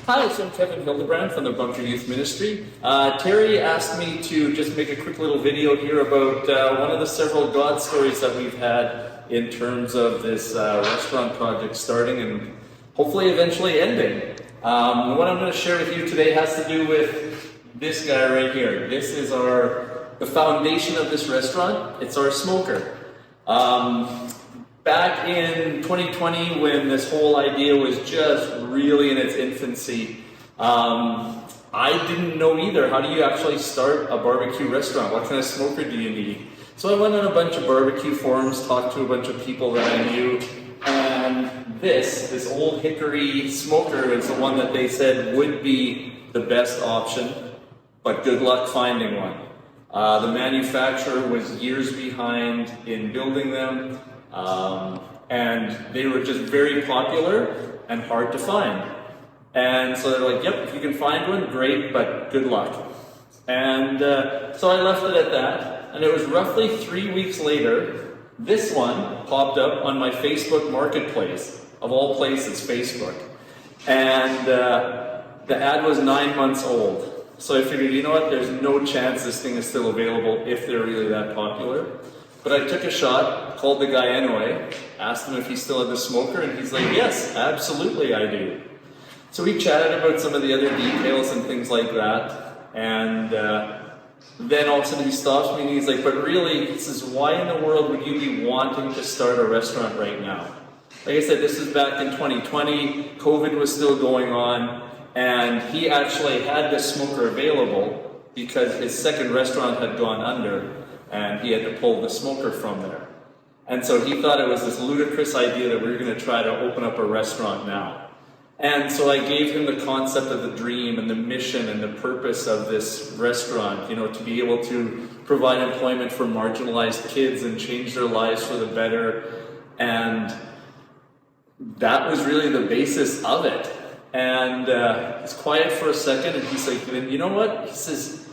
Hi, so I'm Kevin Hildebrand from the Bunker Youth Ministry. Terry asked me to just make a quick little video here about one of the several God stories that we've had in terms of this restaurant project starting and hopefully eventually ending. What I'm going to share with you today has to do with this guy right here. This is the foundation of this restaurant. It's our smoker. Back in 2020, when this whole idea was just really in its infancy, I didn't know either. How do you actually start a barbecue restaurant? What kind of smoker do you need? So I went on a bunch of barbecue forums, talked to a bunch of people that I knew, and this old hickory smoker is the one that they said would be the best option, but good luck finding one. The manufacturer was years behind in building them. And they were just very popular and hard to find. And so they're like, yep, if you can find one, great, but good luck. And so I left it at that. And it was roughly 3 weeks later, this one popped up on my Facebook marketplace, of all places, Facebook. And the ad was 9 months old. So I figured, you know what, there's no chance this thing is still available if they're really that popular. But I took a shot, called the guy anyway, asked him if he still had the smoker, and he's like, yes, absolutely I do. So we chatted about some of the other details and things like that, and then all of a sudden he stops me and he's like, but really, he says, why in the world would you be wanting to start a restaurant right now? Like I said, this is back in 2020, COVID was still going on, and he actually had the smoker available because his second restaurant had gone under, and he had to pull the smoker from there. And so he thought it was this ludicrous idea that we were going to try to open up a restaurant now. And so I gave him the concept of the dream and the mission and the purpose of this restaurant, to be able to provide employment for marginalized kids and change their lives for the better. And that was really the basis of it. And he's quiet for a second, and he's like, you know what? He says,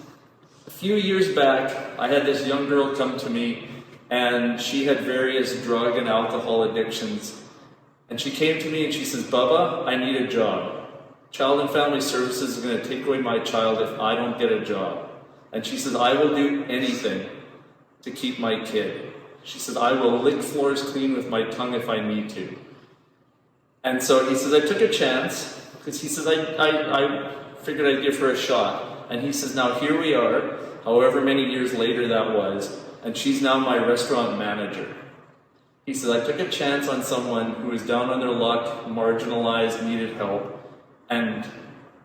a few years back, I had this young girl come to me, and she had various drug and alcohol addictions. And she came to me and she says, Bubba, I need a job. Child and Family Services is going to take away my child if I don't get a job. And she says, I will do anything to keep my kid. She says, I will lick floors clean with my tongue if I need to. And so he says, I took a chance, because he says, I figured I'd give her a shot. And he says, now here we are, however many years later that was, and she's now my restaurant manager. He says, I took a chance on someone who was down on their luck, marginalized, needed help, and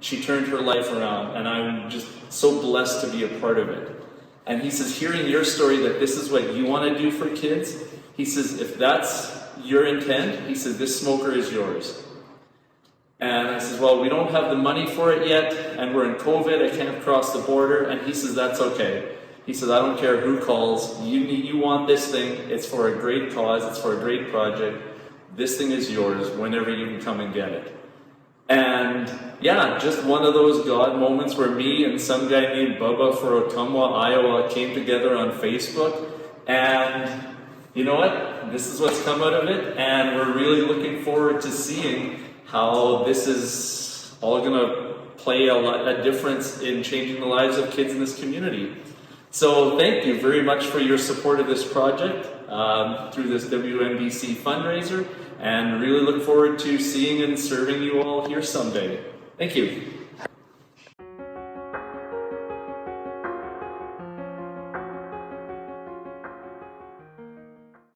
she turned her life around, and I'm just so blessed to be a part of it. And he says, hearing your story that this is what you want to do for kids, he says, if that's your intent, he says, this smoker is yours. And I says, well, we don't have the money for it yet, and we're in COVID, I can't cross the border. And he says, that's okay. He says, I don't care who calls, you want this thing, it's for a great cause, it's for a great project, this thing is yours whenever you can come and get it. And yeah, just one of those God moments where me and some guy named Bubba for Ottumwa, Iowa came together on Facebook, and you know what, this is what's come out of it, and we're really looking forward to seeing how this is all going to play a difference in changing the lives of kids in this community. So thank you very much for your support of this project through this WNBC fundraiser, and really look forward to seeing and serving you all here someday. Thank you.